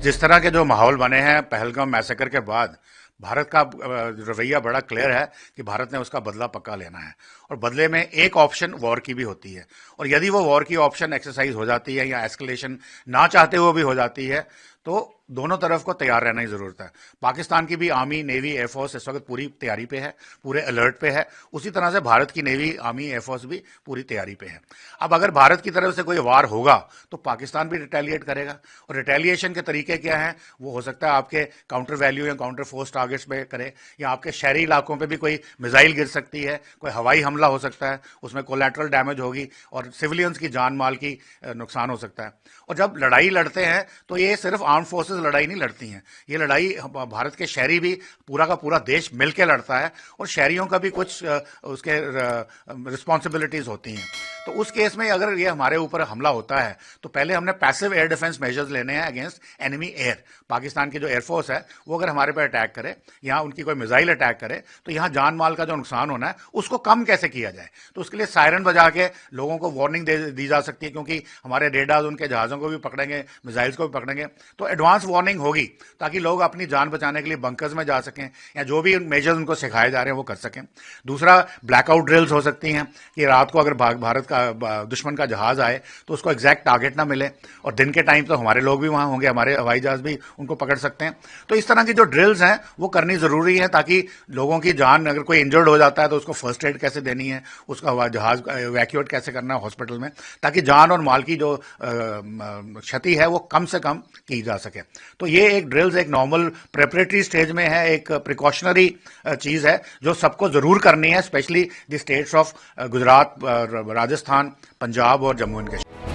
जिस तरह के जो माहौल बने हैं पहलगाम मैसेकर के बाद, भारत का रवैया बड़ा क्लियर है कि भारत ने उसका बदला पक्का लेना है। और बदले में एक ऑप्शन वॉर की भी होती है, और यदि वो वॉर की ऑप्शन एक्सरसाइज हो जाती है या एस्केलेशन ना चाहते हुए भी हो जाती है, तो दोनों तरफ को तैयार रहने की जरूरत है। पाकिस्तान की भी आर्मी, नेवी, एयरफोर्स इस वक्त पूरी तैयारी पे है, पूरे अलर्ट पे है। उसी तरह से भारत की नेवी, आर्मी, एयरफोर्स भी पूरी तैयारी पे है। अब अगर भारत की तरफ से कोई वार होगा तो पाकिस्तान भी रिटेलिएट करेगा, और रिटेलिएशन के तरीके क्या हैं, वो हो सकता है आपके काउंटर वैल्यू या काउंटर फोर्स टारगेट्स पे करे, या आपके शहरी इलाकों पे भी कोई मिसाइल गिर सकती है, कोई हवाई हमला हो सकता है, उसमें कोलैटरल डैमेज होगी और सिविलियंस की जान माल की नुकसान हो सकता है। और जब लड़ाई लड़ते हैं तो ये सिर्फ आर्म फोर्सेस लड़ाई नहीं लड़ती हैं, ये लड़ाई भारत के शहरी भी, पूरा का पूरा देश मिलकर लड़ता है, और शहरियों का भी कुछ उसके रिस्पॉन्सिबिलिटीज होती हैं। तो उस केस में अगर ये हमारे ऊपर हमला होता है तो पहले हमने पैसिव एयर डिफेंस मेजर्स लेने हैं अगेंस्ट एनिमी एयर। पाकिस्तान की जो एयरफोर्स है वो अगर हमारे पर अटैक करे, यहाँ उनकी कोई मिसाइल अटैक करे, तो यहाँ जान माल का जो नुकसान होना है उसको कम कैसे किया जाए। तो उसके लिए सायरन बजा के लोगों को वार्निंग दी जा सकती है, क्योंकि हमारे रेडार्स उनके जहाज़ों को भी पकड़ेंगे, मिसाइल्स को भी पकड़ेंगे, तो एडवांस वार्निंग होगी ताकि लोग अपनी जान बचाने के लिए बंकर्स में जा सकें, या जो भी मेजर्स उनको सिखाए जा रहे हैं वो कर सकें। दूसरा, ब्लैकआउट ड्रिल्स हो सकती हैं कि रात को अगर भारत का दुश्मन का जहाज आए तो उसको एग्जैक्ट टारगेट ना मिले, और दिन के टाइम तो हमारे लोग भी वहां होंगे, हमारे हवाई जहाज भी उनको पकड़ सकते हैं। तो इस तरह की जो ड्रिल्स हैं वो करनी जरूरी है, ताकि लोगों की जान, अगर कोई इंजर्ड हो जाता है तो उसको फर्स्ट एड कैसे देनी है, उसका हवाई जहाज इवैक्यूएट कैसे करना है हॉस्पिटल में, ताकि जान और माल की जो क्षति है वो कम से कम की जा सके। तो ये एक ड्रिल्स एक नॉर्मल प्रेपरेटरी स्टेज में है, एक प्रिकॉशनरी चीज है जो सबको जरूर करनी है, specially the states of Gujarat, Rajasthan, Punjab और जम्मू एंड कश्मीर।